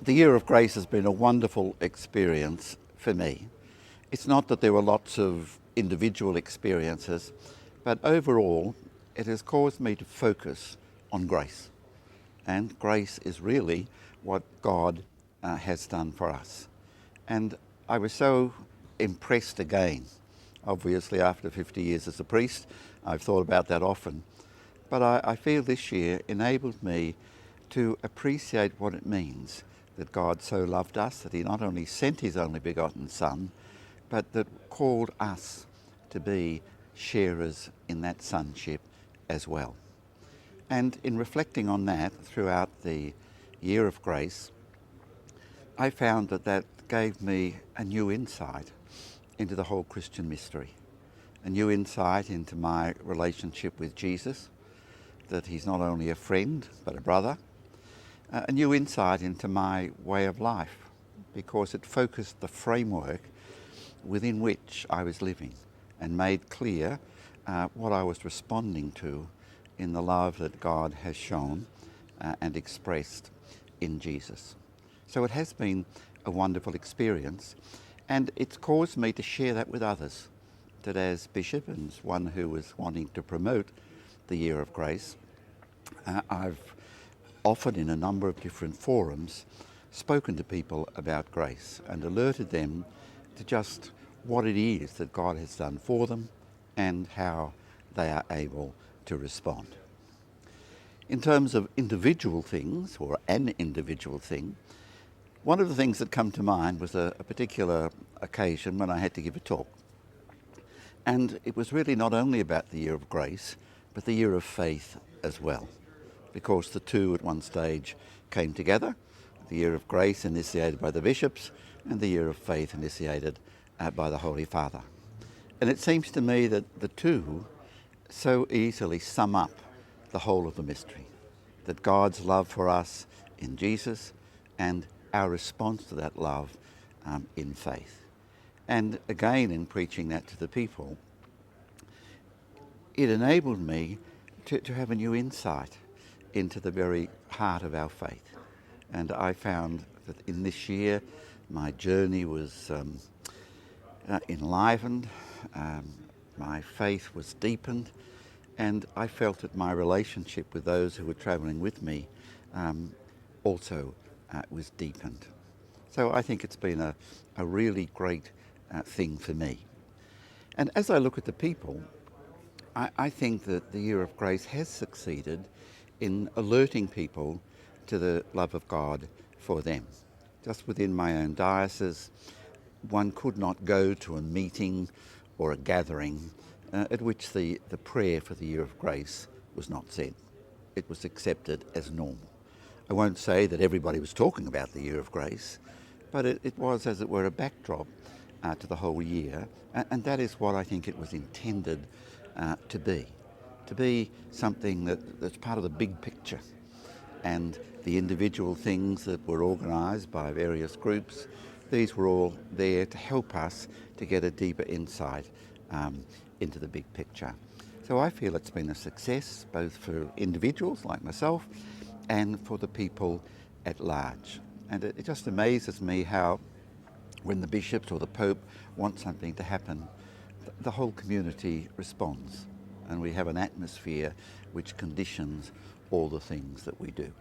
The year of grace has been a wonderful experience for me. It's not that there were lots of individual experiences, but overall it has caused me to focus on grace. And grace is really what God has done for us. And I was so impressed again. Obviously, after 50 years as a priest, I've thought about that often. But I feel this year enabled me to appreciate what it means that God so loved us, that he not only sent his only begotten Son, but that called us to be sharers in that sonship as well. And in reflecting on that throughout the year of grace, I found that gave me a new insight into the whole Christian mystery, a new insight into my relationship with Jesus, that he's not only a friend but a brother, a new insight into my way of life, because it focused the framework within which I was living and made clear what I was responding to in the love that God has shown and expressed in Jesus. So it has been a wonderful experience, and it's caused me to share that with others, that as bishop and as one who was wanting to promote the year of grace, I've often in a number of different forums spoken to people about grace and alerted them to just what it is that God has done for them and how they are able to respond. In terms of individual things, or an individual thing, one of the things that come to mind was a particular occasion when I had to give a talk. And it was really not only about the year of grace, but the year of faith as well, because the two at one stage came together, the year of grace initiated by the bishops and the year of faith initiated by the Holy Father. And it seems to me that the two so easily sum up the whole of the mystery, that God's love for us in Jesus and our response to that love in faith. And again, in preaching that to the people, it enabled me to have a new insight into the very heart of our faith. And I found that in this year my journey was enlivened, my faith was deepened, and I felt that my relationship with those who were travelling with me also was deepened. So I think it's been a really great thing for me. And as I look at the people, I think that the year of grace has succeeded in alerting people to the love of God for them. Just within my own diocese, one could not go to a meeting or a gathering at which the prayer for the year of grace was not said. It was accepted as normal. I won't say that everybody was talking about the year of grace, but it was, as it were, a backdrop to the whole year, and that is what I think it was intended to be something that's part of the big picture. And the individual things that were organised by various groups, these were all there to help us to get a deeper insight into the big picture. So I feel it's been a success, both for individuals like myself and for the people at large. And it just amazes me how when the bishops or the Pope want something to happen, the whole community responds, and we have an atmosphere which conditions all the things that we do.